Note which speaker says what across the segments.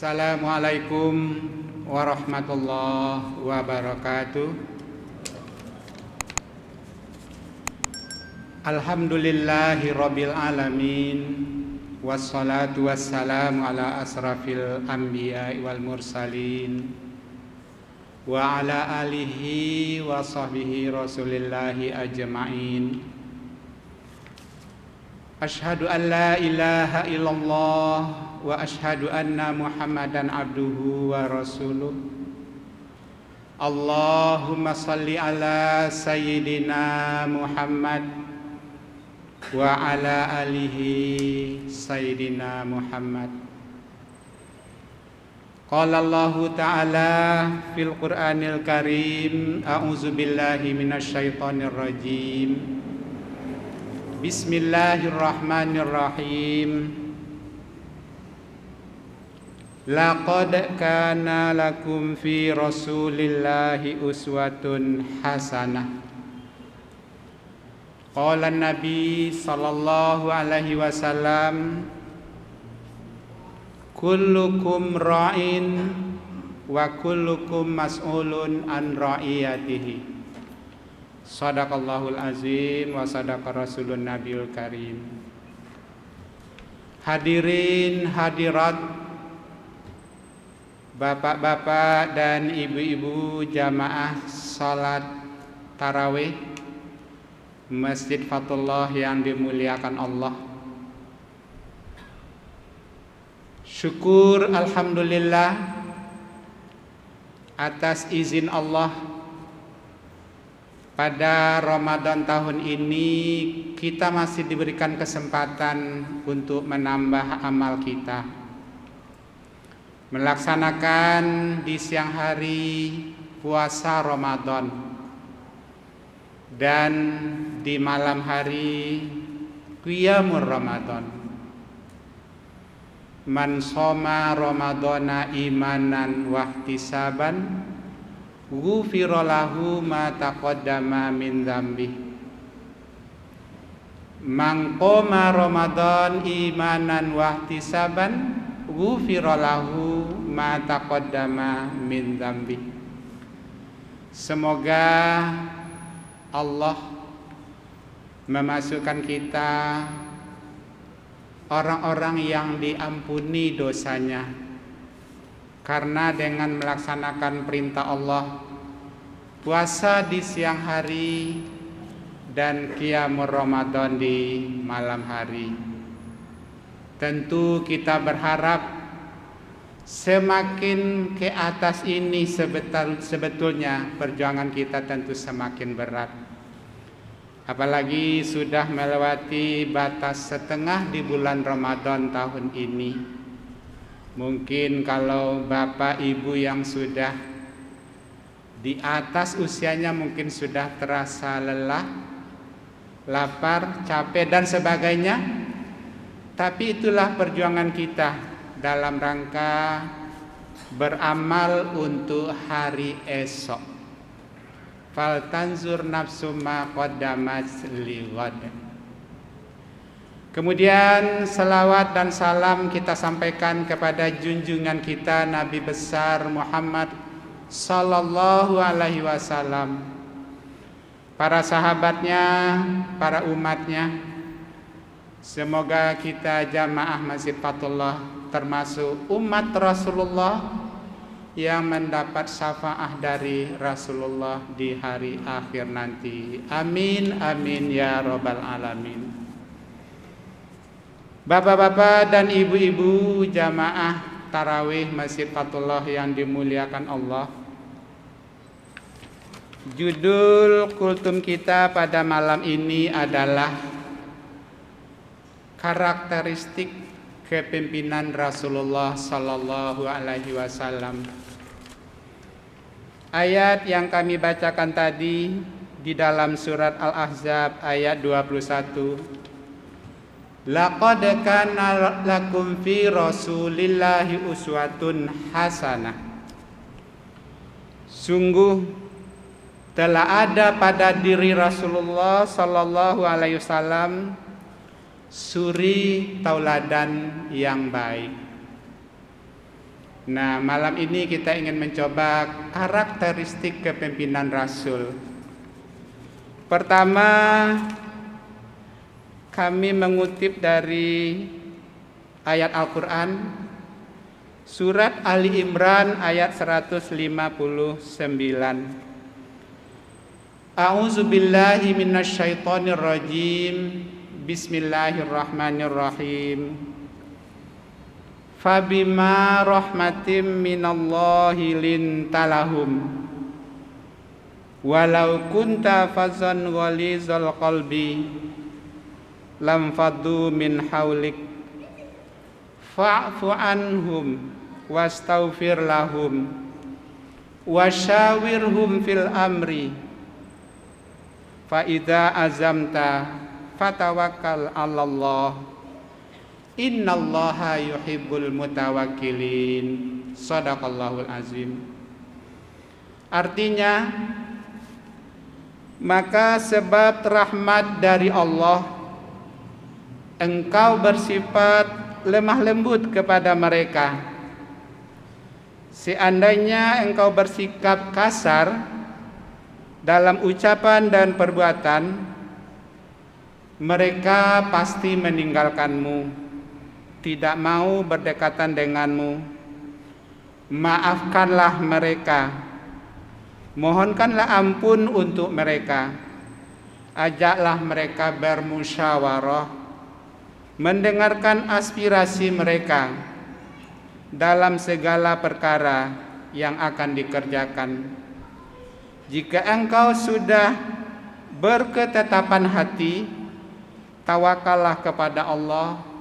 Speaker 1: Assalamualaikum warahmatullahi wabarakatuh. Alhamdulillahi rabbil alamin. Wassalatu wassalamu ala asrafil anbiya wal mursalin wa ala alihi wa sahbihi rasulillahi ajma'in. Asyhadu an la ilaha illallah wa asyhadu anna Muhammadan abduhu wa rasuluh. Allahumma salli ala sayyidina Muhammad wa ala alihi sayyidina Muhammad. Qala Allah ta'ala fil Qur'anil Karim, a'udzu billahi minasyaitonir rajim. Bismillahirrahmanirrahim. Laqad kana lakum fi rasulillahi uswatun hasanah. Qala Nabi sallallahu alaihi wasallam, kullukum ra'in wa kullukum mas'ulun an ra'iyatihi. Shadaqallahul azim wa sadaqa rasulun nabiyul karim. Hadirin hadirat, bapak-bapak dan ibu-ibu jamaah salat tarawih Masjid Fatullah yang dimuliakan Allah. Syukur alhamdulillah atas izin Allah, pada Ramadan tahun ini kita masih diberikan kesempatan untuk menambah amal kita, melaksanakan di siang hari puasa Ramadan dan di malam hari qiyamul Ramadan. Man shoma Ramadana imanan wahtisaban ghufira lahu ma taqaddama min dzambi. Man qoma Ramadan imanan wahtisaban ghufira lahu ma taqaddama min dzambi. Semoga Allah memasukkan kita orang-orang yang diampuni dosanya, karena dengan melaksanakan perintah Allah, puasa di siang hari dan qiyamul Ramadan di malam hari. Tentu kita berharap semakin ke atas ini sebetulnya perjuangan kita tentu semakin berat. Apalagi sudah melewati batas setengah di bulan Ramadan tahun ini. Mungkin kalau bapak ibu yang sudah di atas usianya mungkin sudah terasa lelah, lapar, capek dan sebagainya. Tapi itulah perjuangan kita dalam rangka beramal untuk hari esok. Fal tanzur nafsu ma qaddamat lighad. Kemudian salawat dan salam kita sampaikan kepada junjungan kita Nabi besar Muhammad sallallahu alaihi wasallam, para sahabatnya, para umatnya. Semoga kita jamaah Masjid Fatullah termasuk umat Rasulullah yang mendapat syafaat dari Rasulullah di hari akhir nanti. Amin amin ya rabbal alamin. Bapak-bapak dan ibu-ibu jamaah tarawih Masjid Fatullah yang dimuliakan Allah, judul kultum kita pada malam ini adalah karakteristik kepemimpinan Rasulullah sallallahu alaihi wasallam. Ayat yang kami bacakan tadi di dalam surat Al-Ahzab ayat 21. Laqad kana lakum fi rasulillahi uswatun hasanah. Sungguh telah ada pada diri Rasulullah sallallahu alaihi wasallam suri tauladan yang baik. Nah, malam ini kita ingin mencoba karakteristik kepemimpinan Rasul. Pertama, kami mengutip dari ayat Al-Quran, surat Ali Imran ayat 159. A'udzu billahi minasyaitonir rajim. Bismillahirrahmanirrahim. Fabima rahmatim minallahi lintalahum walau kunta fazzan ghalizal qalbi lam faddu min haulik fa'fu anhum wastaghfir lahum wasyawirhum fil amri fa idza azamta fatawakkal 'alallah innallaha yuhibbul mutawakkilin. Shadaqallahul azim. Artinya, maka sebab rahmat dari Allah engkau bersifat lemah lembut kepada mereka. Seandainya engkau bersikap kasar dalam ucapan dan perbuatan, mereka pasti meninggalkanmu, tidak mau berdekatan denganmu. Maafkanlah mereka, mohonkanlah ampun untuk mereka, ajaklah mereka bermusyawarah, mendengarkan aspirasi mereka dalam segala perkara yang akan dikerjakan. Jika engkau sudah berketetapan hati, tawakallah kepada Allah.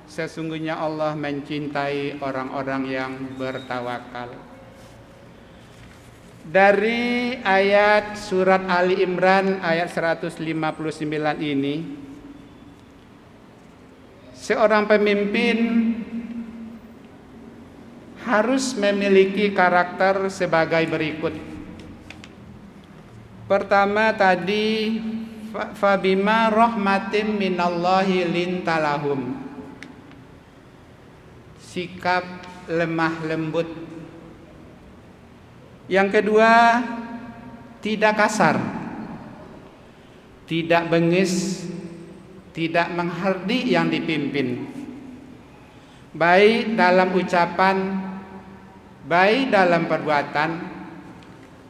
Speaker 1: Sesungguhnya Allah mencintai orang-orang yang bertawakal. Dari ayat surat Ali Imran ayat 159 ini, seorang pemimpin harus memiliki karakter sebagai berikut. Pertama tadi, fabima rahmatin minallahi lintalahum, sikap lemah lembut. Yang kedua, tidak kasar, tidak bengis, tidak menghardik yang dipimpin, baik dalam ucapan, baik dalam perbuatan,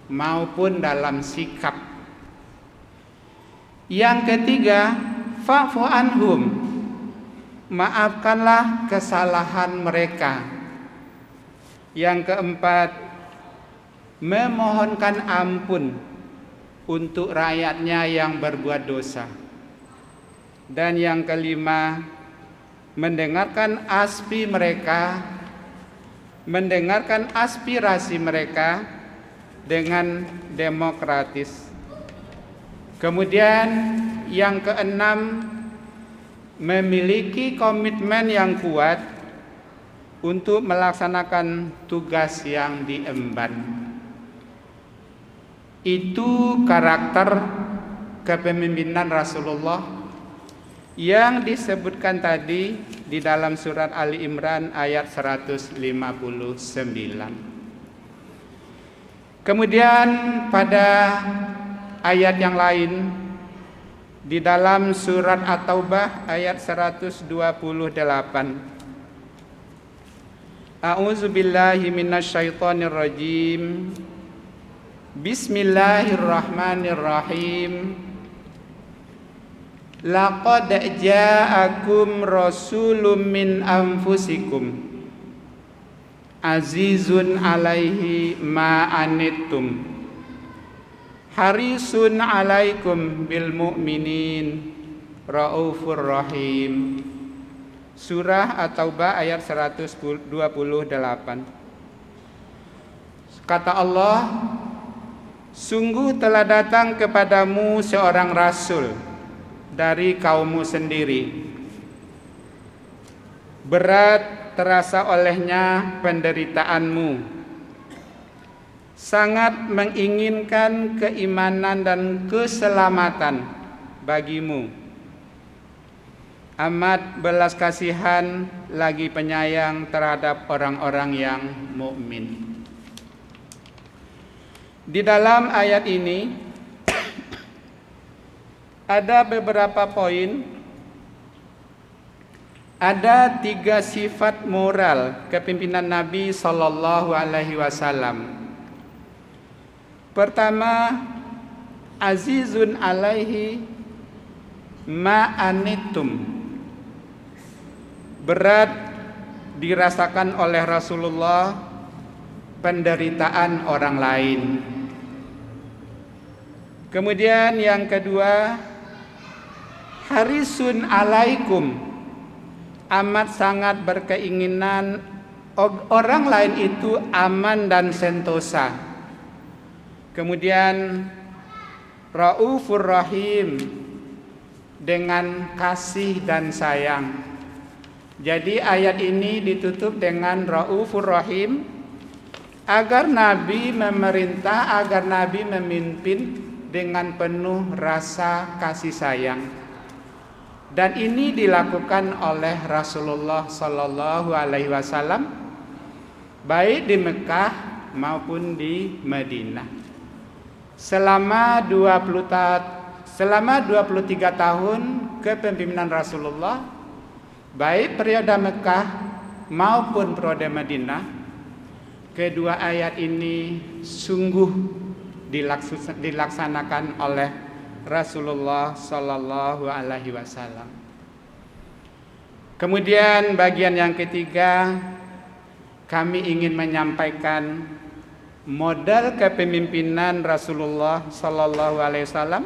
Speaker 1: maupun dalam sikap. Yang ketiga, fa'fu anhum, maafkanlah kesalahan mereka. Yang keempat, memohonkan ampun untuk rakyatnya yang berbuat dosa. Dan yang kelima, mendengarkan mendengarkan aspirasi mereka dengan demokratis. Kemudian yang keenam, memiliki komitmen yang kuat untuk melaksanakan tugas yang diemban. Itu karakter kepemimpinan Rasulullah yang disebutkan tadi di dalam surat Ali Imran ayat 159. Kemudian pada ayat yang lain di dalam surat At-Taubah ayat 128. A'udzu billahi minasyaitonir rajim. Bismillahirrahmanirrahim. Laqad ja'akum rasulun min anfusikum azizun 'alaihi ma anittum harisun 'alaikum bil mu'minin raufur rahim. Surah At-Taubah ayat 128. Kata Allah, sungguh telah datang kepadamu seorang rasul dari kaummu sendiri. Berat terasa olehnya penderitaanmu, sangat menginginkan keimanan dan keselamatan bagimu. amat belas kasihan lagi penyayang terhadap orang-orang yang mukmin. Di dalam ayat ini ada beberapa poin, ada 3 sifat moral kepemimpinan Nabi Sallallahu Alaihi Wasallam. Pertama, azizun alaihi ma'anitum, berat dirasakan oleh Rasulullah penderitaan orang lain. Kemudian yang kedua, harisun alaikum, amat sangat berkeinginan orang lain itu aman dan sentosa. Kemudian raufur rahim, dengan kasih dan sayang. Jadi ayat ini ditutup dengan raufur rahim, agar Nabi memerintah, agar Nabi memimpin dengan penuh rasa kasih sayang. Dan ini dilakukan oleh Rasulullah Sallallahu Alaihi Wasallam baik di Mekah maupun di Madinah. Selama 23 tahun kepemimpinan Rasulullah, baik periode Mekah maupun periode Madinah, kedua ayat ini sungguh dilaksanakan oleh Rasulullah Sallallahu Alaihi Wasallam. Kemudian bagian yang ketiga, kami ingin menyampaikan modal kepemimpinan Rasulullah Sallallahu Alaihi Wasallam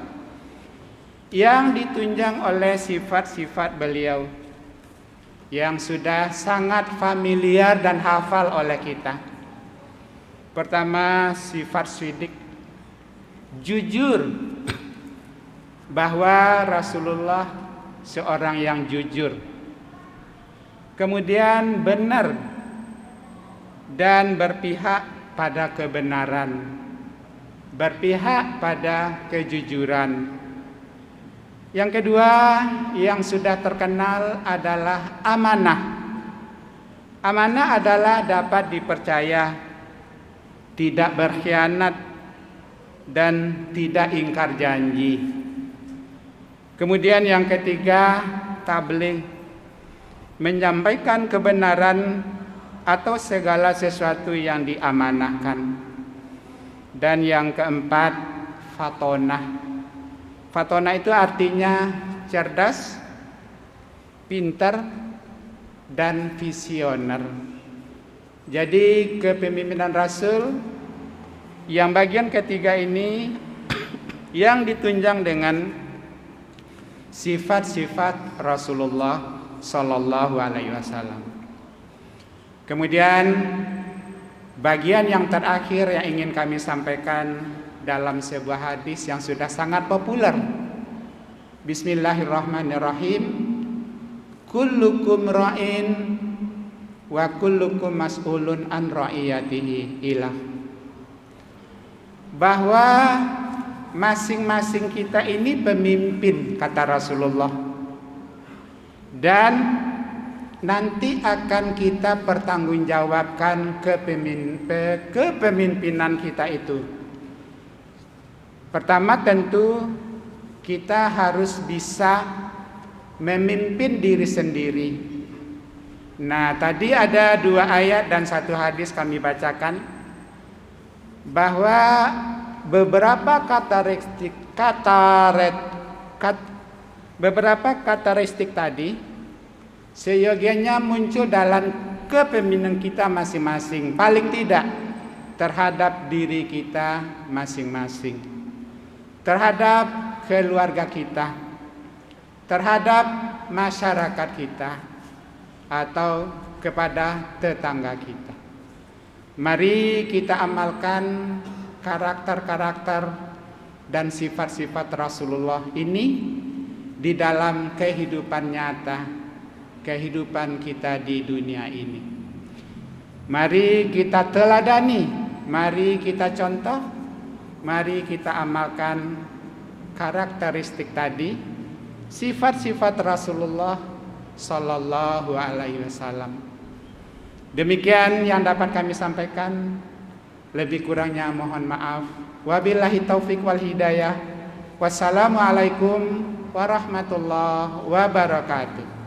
Speaker 1: yang ditunjang oleh sifat-sifat beliau yang sudah sangat familiar dan hafal oleh kita. Pertama, sifat shidik, jujur, bahwa Rasulullah seorang yang jujur. Kemudian benar dan berpihak pada kebenaran, berpihak pada kejujuran. Yang kedua yang sudah terkenal adalah amanah. Amanah adalah dapat dipercaya, tidak berkhianat, dan tidak ingkar janji. Kemudian yang ketiga, tabligh, menyampaikan kebenaran atau segala sesuatu yang diamanahkan. Dan yang keempat, fatonah. Fatonah itu artinya cerdas, pintar, dan visioner. Jadi kepemimpinan Rasul yang bagian ketiga ini yang ditunjang dengan sifat-sifat Rasulullah Sallallahu Alaihi Wasallam. Kemudian bagian yang terakhir yang ingin kami sampaikan dalam sebuah hadis yang sudah sangat populer. Bismillahirrahmanirrahim. Kullukum ra'in wa kullukum mas'ulun an ra'iyatihi ilah. Bahwa masing-masing kita ini pemimpin, kata Rasulullah. Dan nanti akan kita pertanggungjawabkan kepemimpinan kita itu. Pertama tentu kita harus bisa memimpin diri sendiri. Nah, tadi ada 2 ayat dan 1 hadis kami bacakan bahwa beberapa karakteristik tadi seyogianya muncul dalam kepemimpinan kita masing-masing, paling tidak terhadap diri kita masing-masing, terhadap keluarga kita, terhadap masyarakat kita, atau kepada tetangga kita. Mari kita amalkan karakter-karakter dan sifat-sifat Rasulullah ini di dalam kehidupan nyata, kehidupan kita di dunia ini. Mari kita teladani, mari kita contoh, mari kita amalkan karakteristik tadi, sifat-sifat Rasulullah sallallahu alaihi wasallam. Demikian yang dapat kami sampaikan, lebih kurangnya mohon maaf. Wabillahi taufik wal hidayah. Wassalamualaikum warahmatullahi wabarakatuh.